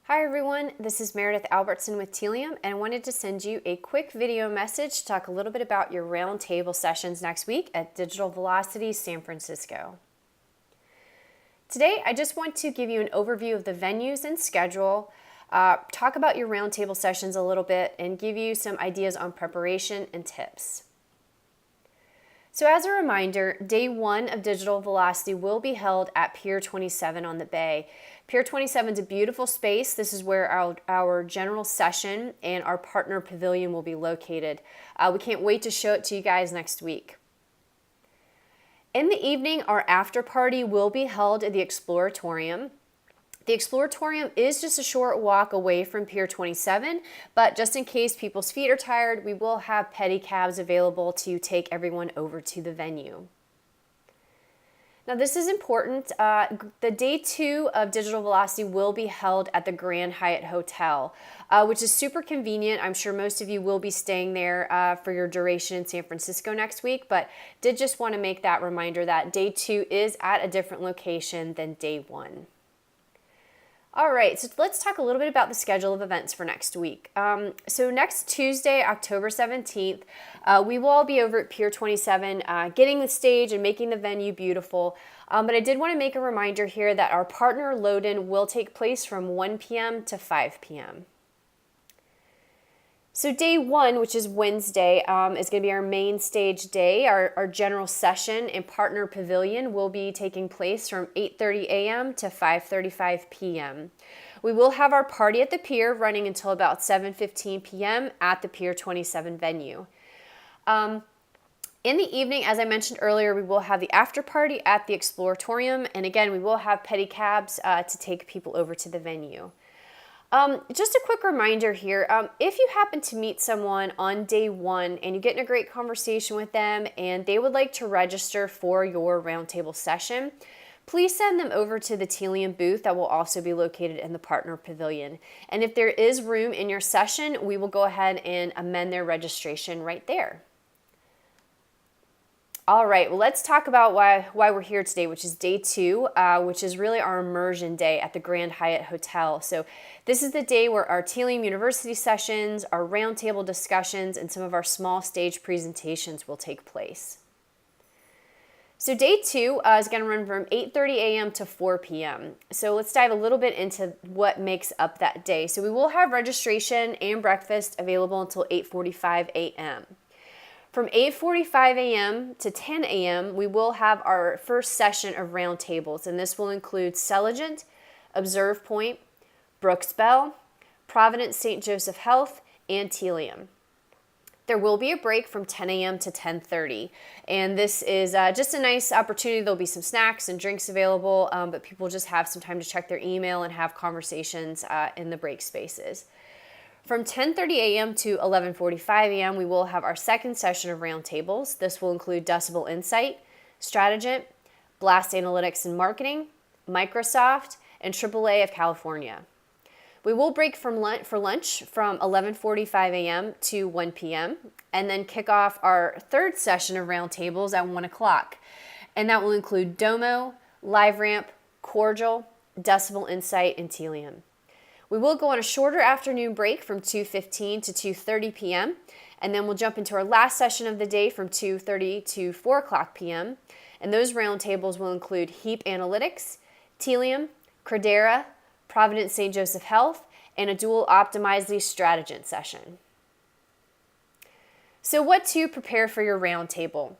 Hi everyone, this is Meredith Albertson with Telium, and I wanted to send you a quick video message to talk a little bit about your roundtable sessions next week at Digital Velocity San Francisco. Today, I just want to give you an overview of the venues and schedule, talk about your roundtable sessions a little bit, and give you some ideas on preparation and tips. So as a reminder, day one of Digital Velocity will be held at Pier 27 on the Bay. Pier 27 is a beautiful space. This is where our general session and our partner pavilion will be located. We can't wait to show it to you guys next week. In the evening, our after party will be held at the Exploratorium. The Exploratorium is just a short walk away from Pier 27, but just in case people's feet are tired, we will have pedicabs available to take everyone over to the venue. Now this is important. The day two of Digital Velocity will be held at the Grand Hyatt Hotel, which is super convenient. I'm sure most of you will be staying there for your duration in San Francisco next week, but did just want to make that reminder that day two is at a different location than day one. All right, so let's talk a little bit about the schedule of events for next week. So next Tuesday, October 17th, we will all be over at Pier 27 getting the stage and making the venue beautiful. But I did want to make a reminder here that our partner load-in will take place from 1 p.m. to 5 p.m. So day one, which is Wednesday, is going to be our main stage day. Our general session and partner pavilion will be taking place from 8:30 a.m. to 5:35 p.m. We will have our party at the pier running until about 7:15 p.m. at the Pier 27 venue. In the evening, as I mentioned earlier, we will have the after party at the Exploratorium, and again, we will have pedicabs to take people over to the venue. Just a quick reminder here, if you happen to meet someone on day one and you get in a great conversation with them and they would like to register for your roundtable session, please send them over to the Telium booth that will also be located in the partner pavilion. And if there is room in your session, we will go ahead and amend their registration right there. All right, well, let's talk about why we're here today, which is day two, which is really our immersion day at the Grand Hyatt Hotel. So this is the day where our Telium University sessions, our roundtable discussions, and some of our small stage presentations will take place. So day two is going to run from 8:30 a.m. to 4 p.m. So let's dive a little bit into what makes up that day. So we will have registration and breakfast available until 8:45 a.m. From 8:45 a.m. to 10 a.m., we will have our first session of roundtables, and this will include Celigent, Observe Point, Brooks Bell, Providence St. Joseph Health, and Telium. There will be a break from 10 a.m. to 10:30, and this is just a nice opportunity. There'll be some snacks and drinks available, but people just have some time to check their email and have conversations in the break spaces. From 10:30 a.m. to 11:45 a.m., we will have our second session of roundtables. This will include Decibel Insight, Strategent, Blast Analytics and Marketing, Microsoft, and AAA of California. We will break for lunch from 11:45 a.m. to 1 p.m. and then kick off our third session of roundtables at 1 o'clock. And that will include Domo, LiveRamp, Cordial, Decibel Insight, and Telium. We will go on a shorter afternoon break from 2:15 to 2:30 p.m. and then we'll jump into our last session of the day from 2:30 to 4 o'clock p.m. And those roundtables will include Heap Analytics, Telium, Credera, Providence St. Joseph Health, and a dual Optimizely Strategent session. So what to prepare for your roundtable?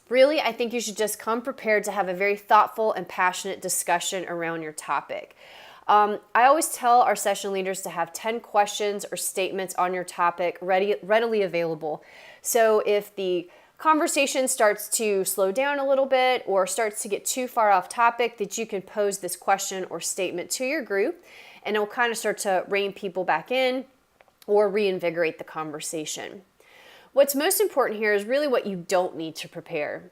Really, I think you should just come prepared to have a very thoughtful and passionate discussion around your topic. I always tell our session leaders to have 10 questions or statements on your topic readily available. So if the conversation starts to slow down a little bit or starts to get too far off topic, that you can pose this question or statement to your group, and it will kind of start to rein people back in or reinvigorate the conversation. What's most important here is really what you don't need to prepare.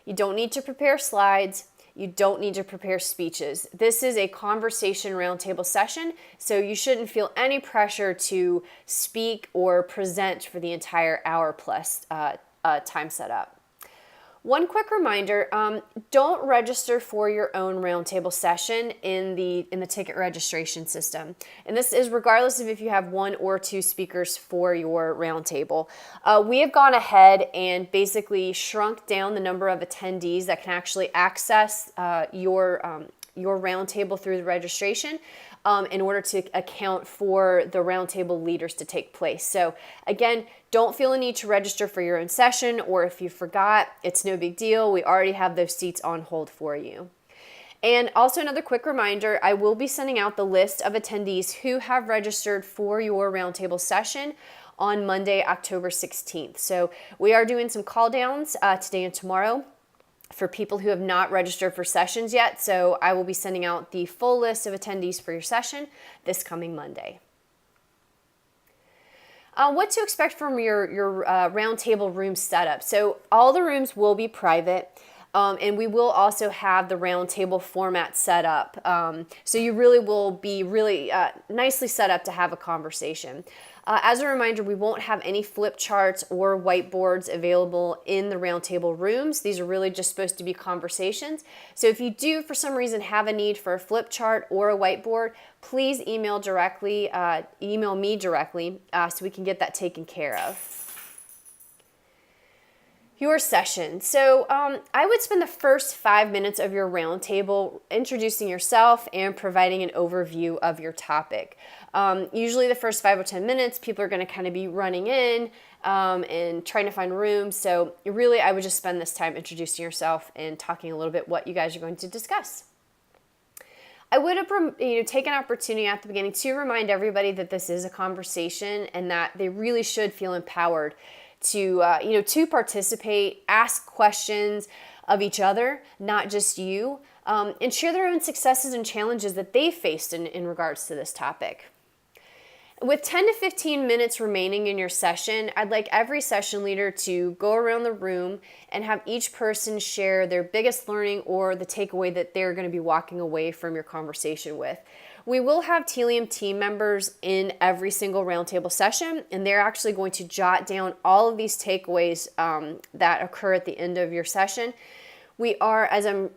You don't need to prepare slides. You don't need to prepare speeches. This is a conversation roundtable session, so you shouldn't feel any pressure to speak or present for the entire hour plus time set up. One quick reminder, don't register for your own roundtable session in the ticket registration system. And this is regardless of if you have 1 or 2 speakers for your roundtable. We have gone ahead and basically shrunk down the number of attendees that can actually access your roundtable through the registration in order to account for the roundtable leaders to take place. So again, don't feel a need to register for your own session, or if you forgot, it's no big deal. We already have those seats on hold for you. And also another quick reminder, I will be sending out the list of attendees who have registered for your roundtable session on Monday, October 16th. So we are doing some call downs today and tomorrow for people who have not registered for sessions yet. So I will be sending out the full list of attendees for your session this coming Monday. What to expect from your roundtable room setup. So all the rooms will be private, and we will also have the roundtable format set up. So you really will be nicely set up to have a conversation. As a reminder, we won't have any flip charts or whiteboards available in the roundtable rooms. These are really just supposed to be conversations. So if you do, for some reason, have a need for a flip chart or a whiteboard, please email me directly so we can get that taken care of. Your session. So I would spend the first 5 minutes of your roundtable introducing yourself and providing an overview of your topic. Usually the first 5 or 10 minutes, people are going to kind of be running in and trying to find rooms. So really, I would just spend this time introducing yourself and talking a little bit what you guys are going to discuss. I would take an opportunity at the beginning to remind everybody that this is a conversation and that they really should feel empowered to participate, ask questions of each other, not just you, and share their own successes and challenges that they faced in regards to this topic. With 10 to 15 minutes remaining in your session, I'd like every session leader to go around the room and have each person share their biggest learning or the takeaway that they're going to be walking away from your conversation with. We will have Telium team members in every single roundtable session, and they're actually going to jot down all of these takeaways that occur at the end of your session. We are,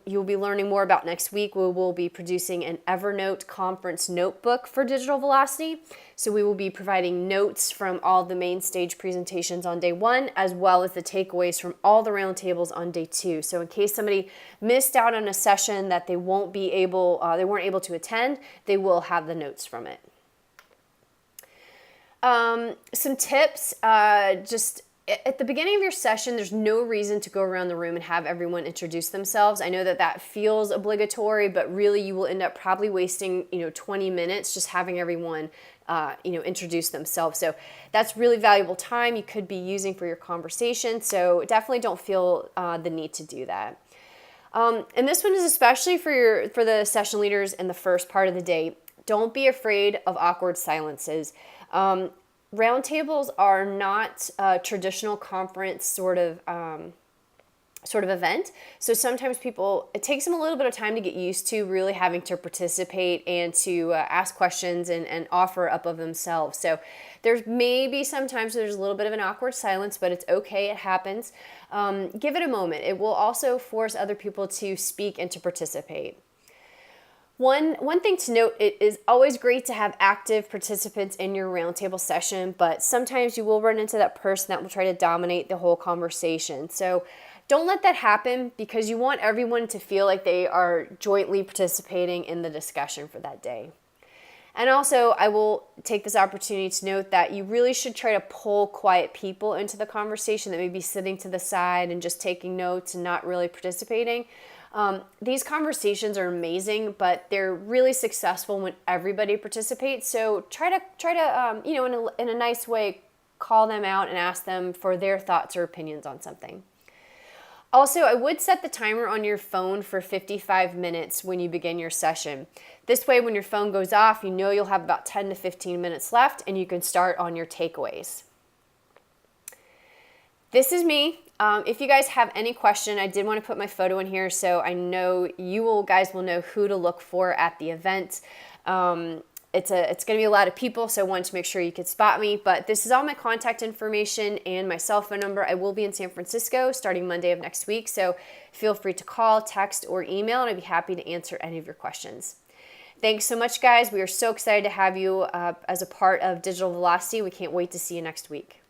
you'll be learning more about next week, we will be producing an Evernote conference notebook for Digital Velocity. So we will be providing notes from all the main stage presentations on day 1, as well as the takeaways from all the roundtables on day 2. So in case somebody missed out on a session that they weren't able to attend, they will have the notes from it. Some tips, just at the beginning of your session, there's no reason to go around the room and have everyone introduce themselves. I know that feels obligatory, but really you will end up probably wasting 20 minutes just having everyone introduce themselves. So that's really valuable time you could be using for your conversation. So definitely don't feel the need to do that. And this one is especially for the session leaders in the first part of the day. Don't be afraid of awkward silences. Roundtables are not a traditional conference sort of event. So sometimes it takes them a little bit of time to get used to really having to participate and to ask questions and offer up of themselves. So there's maybe sometimes there's a little bit of an awkward silence, but it's okay. It happens. Give it a moment. It will also force other people to speak and to participate. One thing to note, it is always great to have active participants in your roundtable session, but sometimes you will run into that person that will try to dominate the whole conversation. So don't let that happen, because you want everyone to feel like they are jointly participating in the discussion for that day. And also, I will take this opportunity to note that you really should try to pull quiet people into the conversation that may be sitting to the side and just taking notes and not really participating. These conversations are amazing, but they're really successful when everybody participates. So try to in a nice way, call them out and ask them for their thoughts or opinions on something. Also, I would set the timer on your phone for 55 minutes when you begin your session. This way, when your phone goes off, you'll have about 10 to 15 minutes left and you can start on your takeaways. This is me. If you guys have any question, I did want to put my photo in here so I know guys will know who to look for at the event. it's going to be a lot of people, so I wanted to make sure you could spot me. But this is all my contact information and my cell phone number. I will be in San Francisco starting Monday of next week, so feel free to call, text, or email, and I'd be happy to answer any of your questions. Thanks so much, guys. We are so excited to have you as a part of Digital Velocity. We can't wait to see you next week.